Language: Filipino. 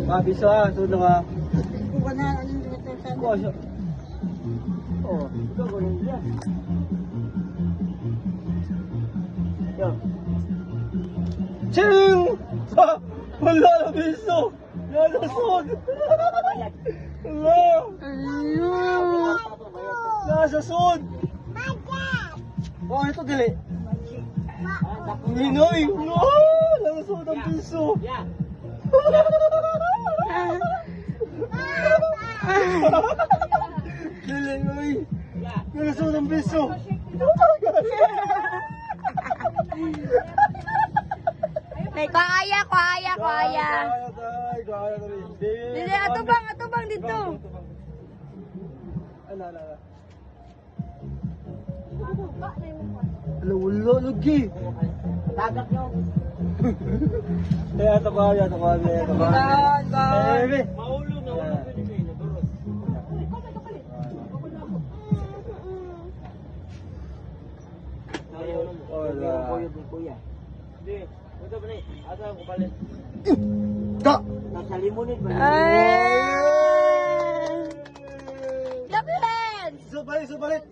Bisa sunod nga. Kuha na, anong dito sa... Kuha siya. Oh, ito ko lang siya. Yo. Ching! Ha! Wala na biso! Nasasod! Wala! Nasasod! Oh, ito dili. Minoy! No! Nasasod ang biso! Dili, uy! Nasasod ang biso! May kaya. Dili, atubang dito. Ala. Wala lagi. Tagak nyo. Ito kaya. Mahulog na wala pwede kayo na doros. Wala. Hindi. Ito ba na asa ko palit? Ka! Nasa limonid ba? Look, Lens! Iso balit.